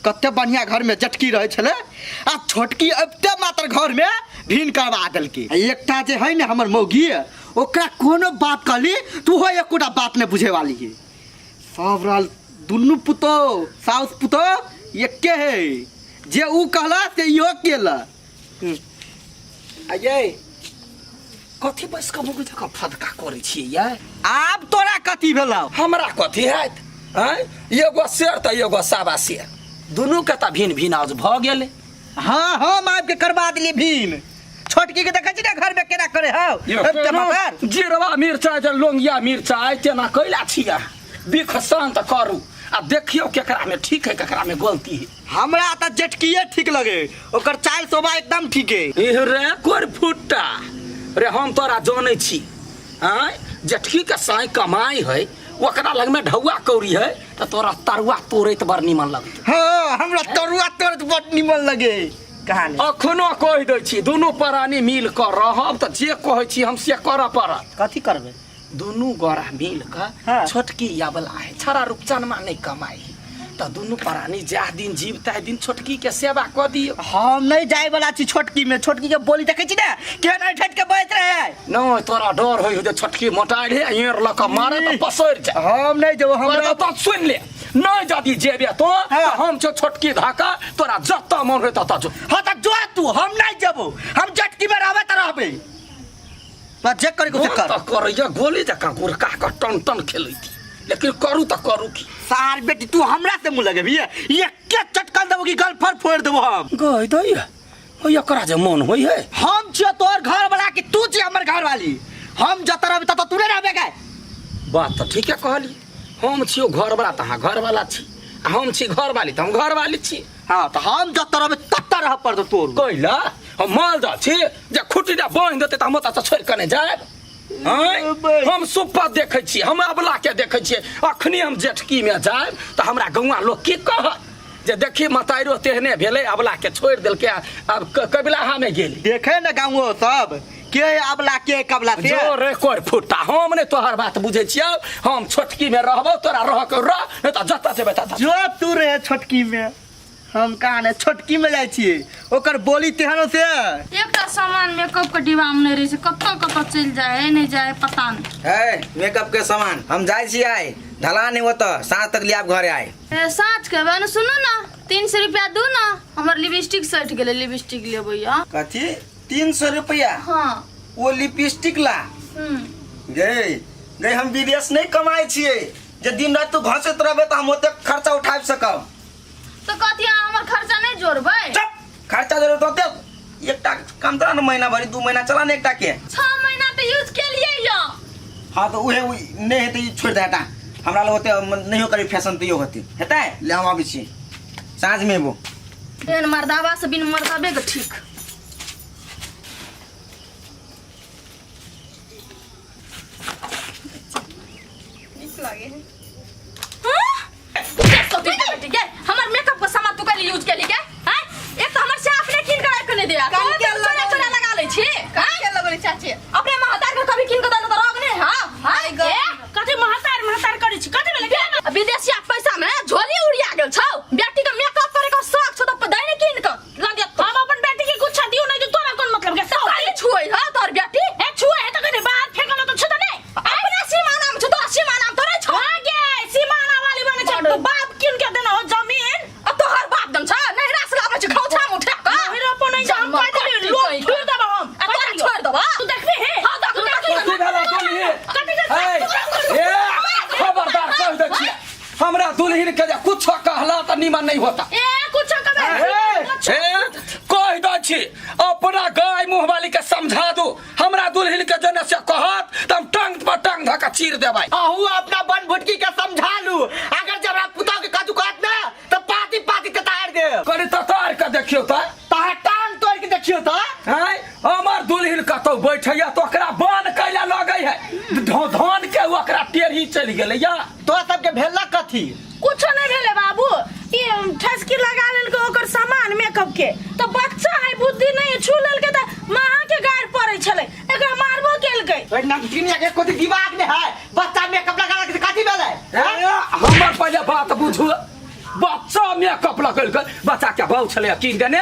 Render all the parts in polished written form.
कते बढ़िया घर में जटकी रहे छले आ छोटकी अबते मात्र घर में भिन करवा देलके। एकटा जे है ने हमर मौगी ओकरा कोनो बात कहली तू हो एकोटा बात ने बुझे वाली है। सब रहल दुनू पुतो साउस पुतो एके है जे ऊ कहला से यो केला। अये कथी बस कबो जका फदका करे छी ये। आब तोरा कथी भेलौ? हमरा कथी हैत हैं? एगो शेर त एगो सावा शेर दुनू के त भिन भिन आज भ गेले। हाँ हम आब के करवा दिली भिन। छोटकी के देखै छी ना घर में केना करे हौ टमाटर जीरवा मिर्चाई जे लोंगिया मिर्चाई तेना कैला छिया बिख शांत करू आ देखियो केकरा में ठीक है केकरा में गलती है। हमरा त जटकीए ठीक लगे ओकर चाल शोभा एकदम ठीक है। रे कोर फुट्टा रे हम तोरा जानै छी हैं जटकी के साई कमाई है ओकरा लग में ढौआ कौड़ी है त तोरा तरुआ तोड़ैत बड़ निमन लगत। हाँ हमरा तरुआ तोड़त बड़ निमन लगे। कहानी अखनो कहि दै छी दुनू प्राणी मिल क रहब त जे कहै छी हम से करऽ पड़त। कथी करबे? दुनू गोरा मिल क हाँ। छोटकी यावला है छड़ा रुपचनमा नहीं कमाई त दुनू प्राणी जा दिन जीव ताहि दिन छोटकी के सेवा क दियो। हम नहीं जाए वाला छी छोटकी में। छोटकी के बोली देखै छी ना केना ठट के बैठ रहे। नहीं तोरा डर होई जे छोटकी मोटाई रे येर ल क मारे त पसर जा। हम नहीं जेबो। हमरा त सुन ले नहीं जदी जेबे तो हाँ। हम छो छोटकी धाका तोरा जत्ता मन रे तता जो। हाँ त जो तू हम नहीं जेबो। हम जटकी में रहबे त रहबे। बस जे करे को कर। त करैया गोली जका गुरका क टन टन खेलै थी लेकिन करू त करू की। सार बेटी तू हमरा से मुंह लगे भैया ये के चटकन देबो की गल फर फोड़ देबो हम। गई दैया ओ एकरा जे मन होई है। हम छियो तोर घर वाला कि तू छी हमर घर वाली? हम जत रहबे त तू नहीं रहबे गए। बात त ठीके कहली हम छियो घर वाला तहाँ घर वाला छी आ हम छी घर वाली त हम घर वाली छी। हाँ तो हम जत रहबे तत रह पर तो तोर कैला हम माल जा छी जे खुटी दे बांध देते त हम त छोड़ कने जाए। हम सुप्पा देखै छी हम अबला के देखै छी अखनी हम जेठकी में जाए त हमरा गौवा लोग की कह जे देखी मताइरो तेहने भेले अबला के छोड़ देलके अब कबिलाहा में गेली। देखे न गाँव सब के अबला के कबला से। जो रे कोर फुट्टा हम ने तोहर बात बुझे छियौ हम छोटकी में रहबो तोरा रह के रह नहीं त जत्ता जेबे तत्ता जो तू रहे छोटकी में हम कहाँ ने छोटकी में जाए छिए ओकर बोली तेहनो से। एकटा सामान मेकअप के डिब्बा में नहीं रही से कत चल जाए नहीं जाए पता नहीं। है मेकअप के सामान हम जाए छी आए ढला नहीं होता साँझ तक लिया घरे आए। साँझ के बहन सुनो ना 300 रुपया दू ना हमर लिपस्टिक सट गेले लिपस्टिक लेबो या। कथी 300 रुपया? हाँ वो लिपस्टिक ला गए गए हम विदेश नहीं कमाए छिए जे दिन रात तू घसत रहबे त हम ओते खर्चा उठा सकब। तो कथी हमर खर्चा नहीं जोड़बै? चुप खर्चा जरूरत होते एकटा काम तोरा न महीना भरी 2 महीना चला ने एकटा के 6 महीना पे यूज के लिए या। हाँ तो उहे नहीं है तो छोड़ दे हटा हमरा लोग होते नहीं करी फैशन तो यो होती हेतै ले हम आबै छी साँझ में वो बिन मर्दावा से बिन मर्दाबे के ठीक। हमर मेकअप का सामान तू कली यूज केली के हैं? एक तो हमर से अपने किन के रख ने दिया चोरा चोरा लगा ले छी का के लगले चाची अपने महतार के कभी किन के दानो रग ने। हां हां ए कथि महतार करी छी कथि भेले विदेशी पैसा में झोली उड़िया गेल छौ बेटी के मेकअप करे के शौक छ त दैने किन के लगे हम अपन बेटी के कुछ दियो नहीं तोरा कोन मतलब के सब काली छुए ह तोर बेटी ए छुए है त कने बाहर फेकलो त छ त नहीं अपना सीमा नाम छ तो सीमा नाम तोरे छ आगे सीमाना वाली बने छ तो बाप किन के देना हो जमीन अब तो हर बाप दन छ नहीं रास लागे छ खाउ छाम उठा का फिर अपन नहीं जाम कर दे लो फिर दबा हम अपन छोड़ दबा तू देखबे है। हां तू कथी भेला दुल्ही ए खबरदार कह दे छी हमरा दुल्हिन के जे कुछ कहला त निमन नहीं होता। ए कुछ कबे कह दे छी अपना गाय मुंह वाली के समझा दो हमरा दुल्हिन के जने से कहत त हम टांग पर टांग धका चीर देबै। आहू अपना बन भुटकी के समझा लू अगर जब रात पुता के काजू काट ना तो पाती पाती के तार दे कनी ततार के देखियो त ताहा टांग तोड़ के देखियो तो हैं हमर दुल्हिन कतौ बैठैया तो ओकरा बान कैला लगै है धान के ओकरा टेढ़ी चलि गेलै या। तो सबके भेला कथी कुछ नहीं भेले बाबू ये ठसकी लगा लेल के ओकर सामान मेकअप के तो बच्चा है बुद्धि नहीं छू लेल के त मां के गार पड़े छले एकरा मारबो केल के ओइ नमकीनिया के कोती दिमाग में है बच्चा मेकअप लगा के कथी भेलै हमर पहले बात बुझू बच्चा मेकअप लगल बच्चा के बहु छले कीन देने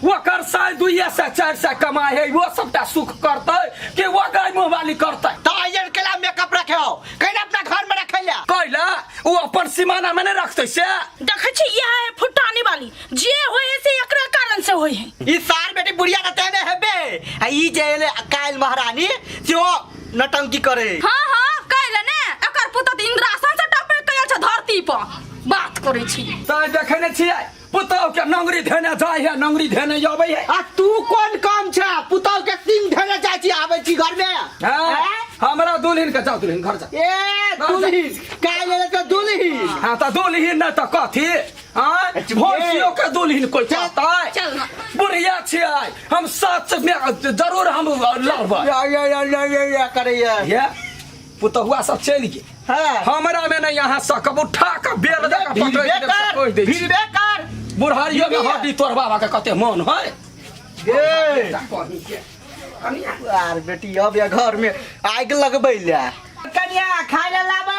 ओकर साल 2 से 4 से कमाई है वो सबटा सुख करते कि वो गाय मुंहवाली करते तायर केला मेकअप रखे हो कहीं अपना घर में रखे ले कैला वो अपन सीमाना में नहीं रखते से देखे छी यह है फुटानी वाली जे होए से एकरा कारण से होए है ई सार बेटी बुढ़िया रहते ने हेबे आ ई जेले काल महारानी जो नटंकी करे हां हां कहले ने एकर पुत इंद्रासन से टपक के छ धरती पर बात करे छी तो देखे ने छियै पुतौ के नंगरी धेने जाय है नंगरी धेने आबै है आ तू कौन काम छ पुतौ के सिंह धरे जाय छी आबै छी घर में हमरा दुल्हन के जाओ दुल्हन घर जा ए दुल्हन काल ले तो दुल्हन हां त दुल्हन न त कथी हां भोसियो के दुल्हन कोई चाहता चल ना बुढ़िया छियै हम सच में जरूर हम लड़बै या करे ये पुतहुआ सब चल गए हां हमरा में नहीं यहाँ सकब उठा के बेल दे के पटोइ दे फिर बेकार बुढ़ारियो में हड्डी तोर बाबा के कते मन है ए यार बेटी अब या घर में आग लगबै ले कन्या खाय ले लाबा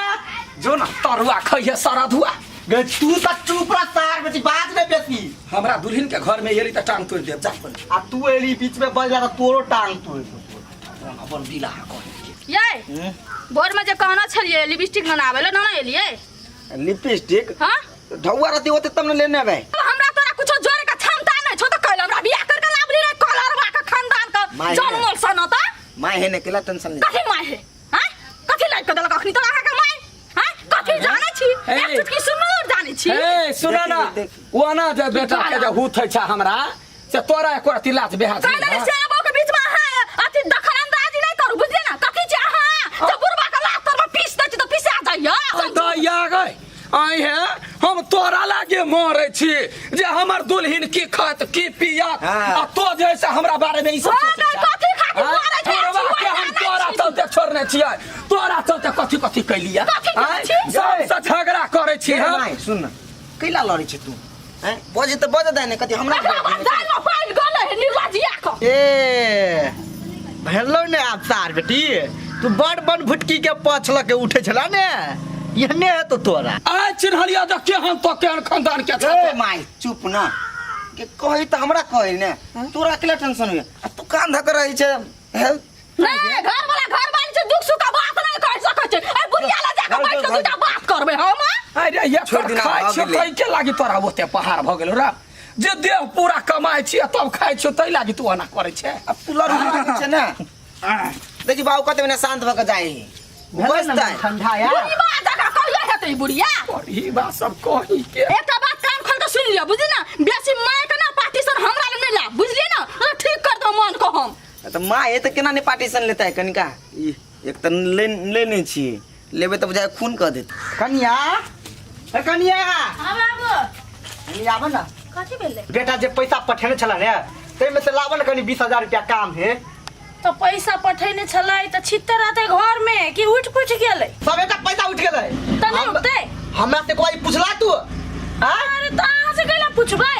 जो ना तरुआ खइए सारा धुआ गे तू त चुप रह सार बेटी बात ने बेसी हमरा दुल्हन के घर में एली त टांग तोड़ देब जा पर आ तू एली बीच में बज जा तोरो टांग तोड़ अपन बिला कर ये बोर में जे कहना छलिए लिपस्टिक बनावे ले ना एलिए लिपस्टिक हां ढौआ रहती होते तब न लेने आबै हमरा तोरा कुछो जोरे का क्षमता नहीं छो तो कहल हमरा बियाह करके लाबली रे कलरवा का खानदान का जन्मल सनता माय है ने केला टेंशन ले कथि माय है हां कथि लाइक के देलक अखनी तोरा का माय हां कथि जाने छी एक चुटकी सुनर जाने छी ए सुना ना वो ना जे बेटा के जे हुथै छ हमरा से तोरा एको रति लाज बेहा कहले से आबो के बीच में हां अति दखलंदाजी नहीं करू बुझले ना कथि छ हां जब बुरबा का लात तर में पीस दे तो पीसा जाइया दैया गई आई है हम तोरा लागे मरे छी जे हमर दुल्हन की खात की पियत आ तो जैसे हमरा बारे में ई सब कथि खातिर मारे छै हम तोरा चलते छोड़ने छियै तोरा चलते कथी कथी कैलिया सबसे झगड़ा करे छी हम सुन कैला लड़ी छ तू हैं बजे त बजे दे ने कथि हमरा दाल में पानी गले है निर्वाजिया को ए भेलो ने आप सार बेटी तू बड़ बन भुटकी के पछल के उठे छला ने यहने है तो तोरा आ चिन्हलिया देख के हम तो केहन खानदान के छ ए माई चुप ना के कहि त हमरा कहि ने तोरा केला टेंशन होय आ तू कान धक रही छ नहीं घर वाली से दुख सुख का बात नहीं कर सकै छै ए बुढ़िया ला जाके बैठ के दूटा बात करबे हम अरे ये छोड़ दिन खाइ छ तै के लागी तोरा ओते पहाड़ भ गेल रे जे देह पूरा कमाई छी तब खाइ छ तै लागी तू ओना करे छै अब तू लड़ रही छ ना देखी बाबू कहते ने शांत भ के जाई बसता ठंडा यार बुढ़ी बात जका कहिए हेतै बुढ़िया ई बात सब कहि के एकटा बात कान खोल के सुन लियो बुझली ना बेसी माय के ना पार्टीशन हमरा ले नहीं ला बुझलिए ना तो ठीक कर दो मन को हम तो माँ ये तो केना ने पार्टीशन लेता है कनिका एक तो लेने छी लेबे तो बुझाय खून कह देत कनिया ए कनिया हां बाबू कनिया आबो ना कथि भेलै बेटा जे पैसा पठेने छला ने तै में से लाबो ना कनी 20000 रुपया काम है तो पैसा पठेने छलै त छित्ते रहते घर में कि उठ पुछ गेलै सब एक पैसा उठ गेलै त नहीं उठते हमरा से कोई पूछला तू हां अरे त अहाँ से कैला पूछबै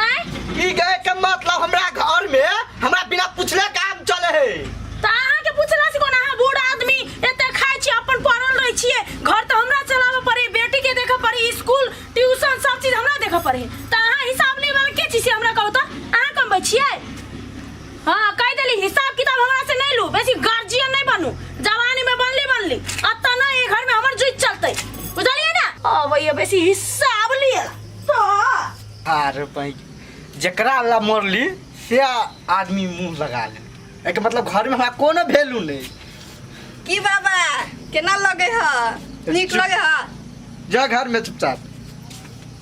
आय ई गए के मतलब हमरा घर में हमरा बिना पूछले काम चले है त अहाँ के पूछला से कोन अहाँ बूढ़ आदमी एते खाइ छी अपन पढ़ल रही छिए घर त हमरा चलाबे पड़ी बेटी के देखे पड़ी स्कूल ट्यूशन सब चीज हमरा देखे पड़ी त अहाँ हिसाब लेबे के छी से हमरा कहू त अहाँ कम छिए हां कह देली हिसाब किताब हमरा से नहीं लू बेसी गार्जियन नहीं बनू जवानी में बनली अत ना ये घर में हमर जुइत चलते बुझलिए ना अब ये बेसी हिसाब लिए तो अरे भाई जकरा ला मरली से आदमी मुंह लगा ले एक मतलब घर में हमरा कोनो वैल्यू नहीं की बाबा केना लगे ह नीक लगे ह जा घर में चुपचाप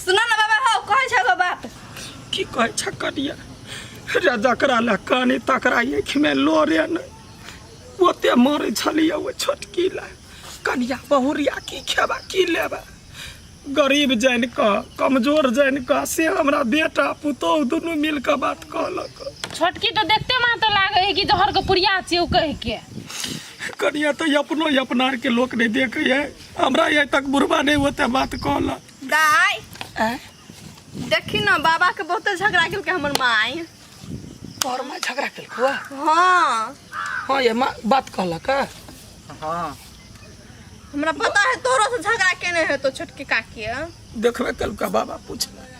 सुनो ना बाबा हो कहे छ गो बात की कहै छ कनिया रे जकरा ला कानी तकरा आँखि में लोरे न ओते मरे छलिया ओ छोटकी ला कनिया बहुरिया की खेबा की लेबा गरीब जान का कमजोर जान का से हमरा बेटा पुतौह दुनू मिल के बात कहलक छोटकी तो देखते मां तो लागे है कि जहर के पुरिया छियौ कह के कनिया तो अपनो अपनार के लोग नहीं देखे है हमरा ये तक बुढ़वा नहीं होते बात कहलक दाई देखी ना बाबा के बहुत झगड़ा केल के हमर माई तोर मां झगड़ा केलको हां हां ये मां बात कहलक हां हमरा पता है तोरो से झगड़ा केने है तो छोटकी काकी देखबे कल का बाबा पूछले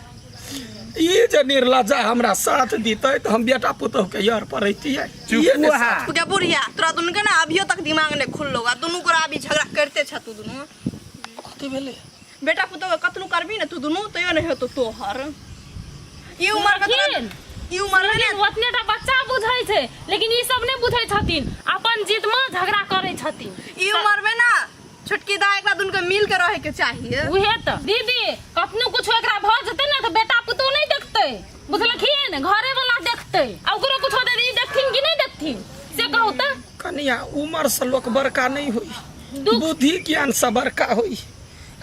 ये जे निर्लज्जा हमरा साथ दीते तो हम बेटा पुतोह के यार पर रहतिए तू क्या बुढ़िया तोरा दुनू के ना अभियो तक दिमाग ने खुललो दुनू को अभी झगड़ा करते छ तू दुनू कथि भेले बेटा पुतोह कतनु करबी ना तू दुनू तयो नहीं हो तो तोहर ई उम्र के ई उम्र में लेकिन ओतनेटा बच्चा बुझै छै लेकिन ई सब नहीं बुझै छथिन अपन जिद में झगड़ा करै छथिन ई उम्र में ना छोटकी दा एकरा दुनू के मिल के रहे के चाहिए उहे त दीदी कतनो कुछ एकरा भ जते ना तो बेटा पुतोह नहीं देखते बुझलखिन घरे वाला देखते आ ओकरो कुछ होते ई देखथिन कि नहीं देखथिन से कहू त कनिया उम्र से लोग बड़का नहीं होई बुद्धि ज्ञान से बड़का होई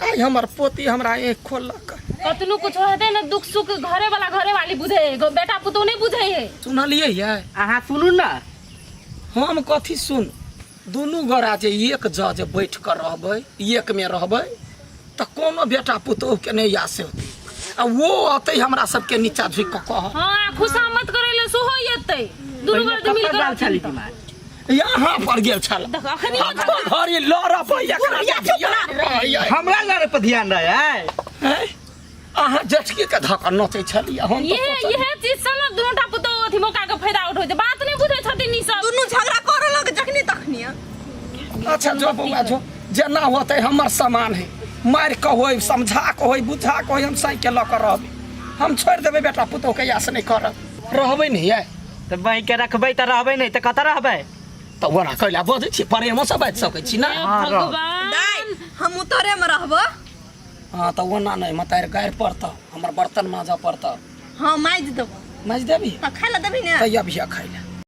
आई हमर पोती हमरा एक खोलक कतनो कुछ होते ना दुख सुख घरे वाला घरे वाली बुझे बेटा पुतोह नहीं बुझे है सुनलिए ये अहाँ सुनू ना हम कथी सुन दुनू गोरा जे एक जज बैठ कर रहबै एक में रहबै तो कोनो बेटा पुतोह के नहीं आसे होते आ वो अतै हमरा सबके नीचा झुक के कह हां खुशामत करे ले सोहो येते दुनू गोरा मिल कर यहाँ पर गेल छल देख अखनी घरे लड़ पे एकरा हमरा लड़े पर ध्यान रहे अहाँ जटकी के धक्का नचै छलिए हम ये चीज से ना दुनूटा पुतोह अथी मौका के फायदा उठै छै बात नहीं बुझै छथिन ई सब दुनू झगड़ा करे लग जखनी तखनी अच्छा जो बउआ जो जेना होते हमर सामान है मार के होय समझा के होय बुझा के होय हम सही के ल कर रहबै हम छोड़ देबै बेटा पुतोह के यास नहीं करब रहबै नहीं है तो वहीं के रखबै त रहबै नहीं त कत रहबै तो ओना कैला बजै छी प्रेम से बात सकै छी ना भगवान दाई हम उतरे में रहबो हां तो ओना नहीं मतार गायर पड़त हमर बर्तन माजा पड़त हां माइज देबो माज देबी त खाला देबी ने तैया भी खाइला